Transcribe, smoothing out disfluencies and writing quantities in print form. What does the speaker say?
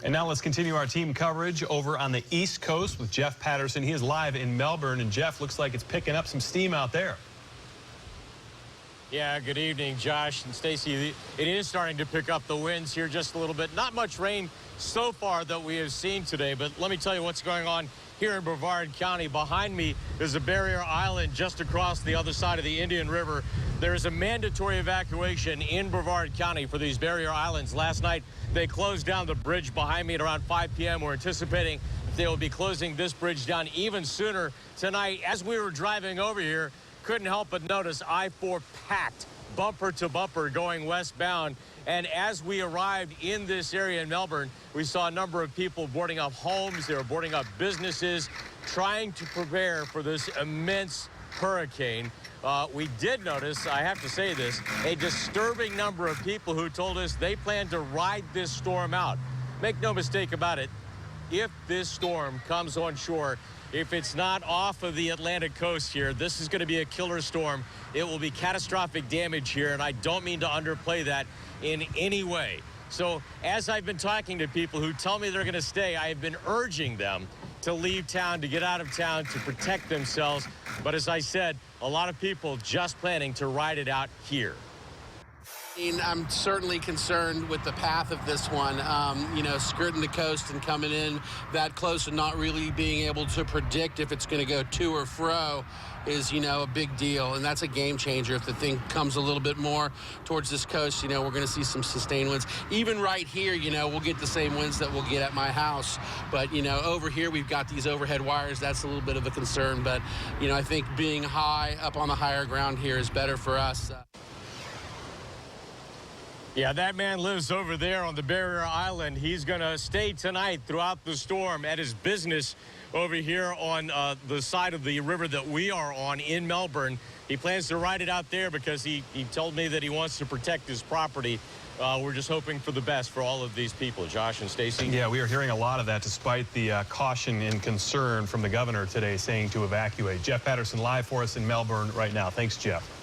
And now let's continue our team coverage over on the East Coast with Jeff Patterson. He is live in Melbourne, and Jeff, looks like it's picking up some steam out there. Yeah, good evening, Josh and Stacy. It is starting to pick up the winds here just a little bit. Not much rain so far that we have seen today, but let me tell you what's going on here in Brevard County. Behind me is a barrier island just across the other side of the Indian River. There is a mandatory evacuation in Brevard County for these barrier islands. Last night, they closed down the bridge behind me at around 5 p.m. We're anticipating they will be closing this bridge down even sooner tonight. As we were driving over here, couldn't help but notice I-4 packed bumper to bumper going westbound. And as we arrived in this area in Melbourne, we saw a number of people boarding up homes. They were boarding up businesses, trying to prepare for this immense hurricane. We did notice, I have to say this, a disturbing number of people who told us they plan to ride this storm out. Make no mistake about it, if this storm comes on shore, if it's not off of the Atlantic coast here, this is going to be a killer storm. It will be catastrophic damage here, and I don't mean to underplay that in any way. So as I've been talking to people who tell me they're going to stay, I have been urging them to leave town, to get out of town, to protect themselves. But as I said, a lot of people just planning to ride it out here. I'm certainly concerned with the path of this one, you know, skirting the coast and coming in that close and not really being able to predict if it's going to go to or fro is, you know, a big deal. And that's a game changer. If the thing comes a little bit more towards this coast, you know, we're going to see some sustained winds. Even right here, you know, we'll get the same winds that we'll get at my house. But, you know, over here we've got these overhead wires. That's a little bit of a concern. But, you know, I think being high up on the higher ground here is better for us. Yeah, that man lives over there on the barrier island. He's going to stay tonight throughout the storm at his business over here on the side of the river that we are on in Melbourne. He plans to ride it out there because he told me that he wants to protect his property. We're just hoping for the best for all of these people. Josh and Stacy. Yeah, we are hearing a lot of that despite the caution and concern from the governor today saying to evacuate. Jeff Patterson live for us in Melbourne right now. Thanks, Jeff.